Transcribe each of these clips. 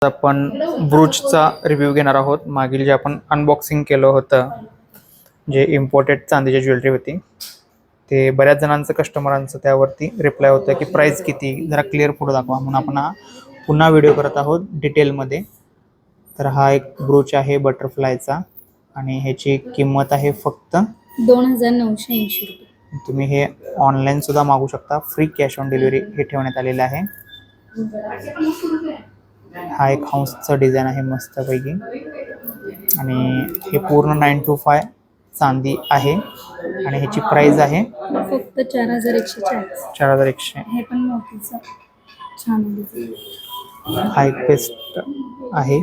आपण ब्रूचचा रिव्ह्यू घेणार आहोत। मागील जे आपण अनबॉक्सिंग केलं होतं, जे इम्पोर्टेड चांदीची ज्वेलरी होती, ते बऱ्याच जणांचं कस्टमरांचं त्यावरती रिप्लाय होतं की प्राइस किती, जरा क्लिअर फोटो दाखवा। म्हणून आपण पुन्हा व्हिडिओ करत आहोत डिटेलमध्ये। तर हा एक ब्रूच आहे बटरफ्लायचा आणि ह्याची किंमत आहे फक्त 2980 रुपये। तुम्ही हे ऑनलाईन सुद्धा मागू शकता, फ्री कॅश ऑन डिलिव्हरी हे ठेवण्यात आलेलं आहे। हा एक हंसचा डिझाइन आहे मस्तपैकी आणि हे पूर्ण 925 चांदी आहे आणि ह्याची प्राइस आहे फक्त 4140। 4100। हे पण मोठीचं छान डिझाइन। हा एक पेस्ट आहे,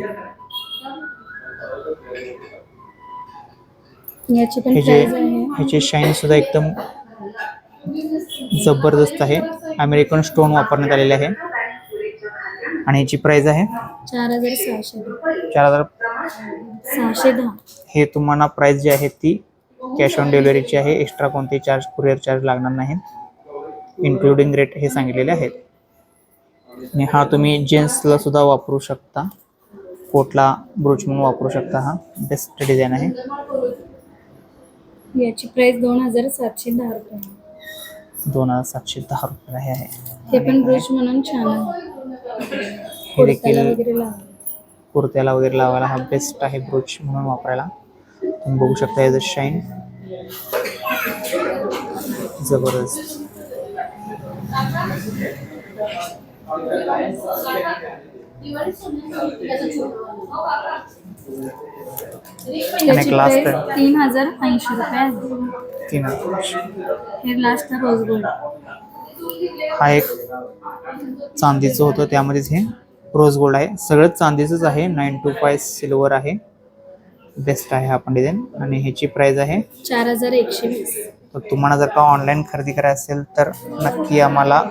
याची पण प्राइस आहे। ह्याची शाईन सुद्धा एकदम जबरदस्त आहे, अमेरिकन स्टोन वापरण्यात आलेले आहे आणि ह्याची प्राइस आहे 4600। 4610। हे तुम्हाला प्राइस जी आहे ती कॅश ऑन डिलिव्हरीची आहे, एक्स्ट्रा कोणते चार्ज, कुरिअर चार्ज लागणार नाहीत, इन्क्लुडिंग रेट हे सांगितलेले आहेत। आणि हा तुम्ही जेंट्सला सुद्धा वापरू शकता, कोटला ब्रूच म्हणून वापरू शकता। हा बेस्ट डिझाइन आहे। याची प्राइस 2710 रुपये। 2710 रुपये आहे। हे पण ब्रूच म्हणून छान आहे, हे देखील कुर्त्याला वगैरे लावायला हा बेस्ट आहे ब्रूच म्हणून वापरायला। तुम्ही बघू शकता याचं शाईन जबरदस्त। त्याची प्राइस 3080 रुपये आहे। 3080। हे लास्ट रोज गोल्ड। हा एक चांदीचं होतं, त्यामध्येच हे रोज गोल्ड आहे, सगळं चांदीचंच आहे। 925 सिल्वर आहे, बेस्ट आहे हा पण डिझाइन आणि ह्याची प्राइस आहे 4120। तर तुम्हाला जर का ऑनलाईन खरेदी करायची असेल तर नक्की आम्हाला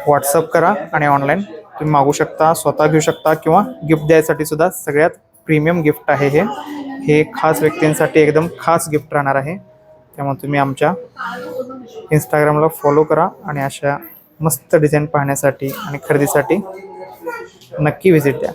व्हॉट्सअप करा आणि ऑनलाईन तुम्ही मागू शकता, स्वतः घेऊ शकता किंवा गिफ्ट द्यायसाठी सुद्धा सगळ्यात प्रीमियम गिफ्ट आहे हे खास व्यक्तींसाठी एकदम खास गिफ्ट राहणार आहे। त्यामुळे तुम्ही आमच्या इंस्टाग्रामला फॉलो करा आणि अशा मस्त डिझाईन पाहण्यासाठी आणि खरेदीसाठी नक्की व्हिजिट द्या।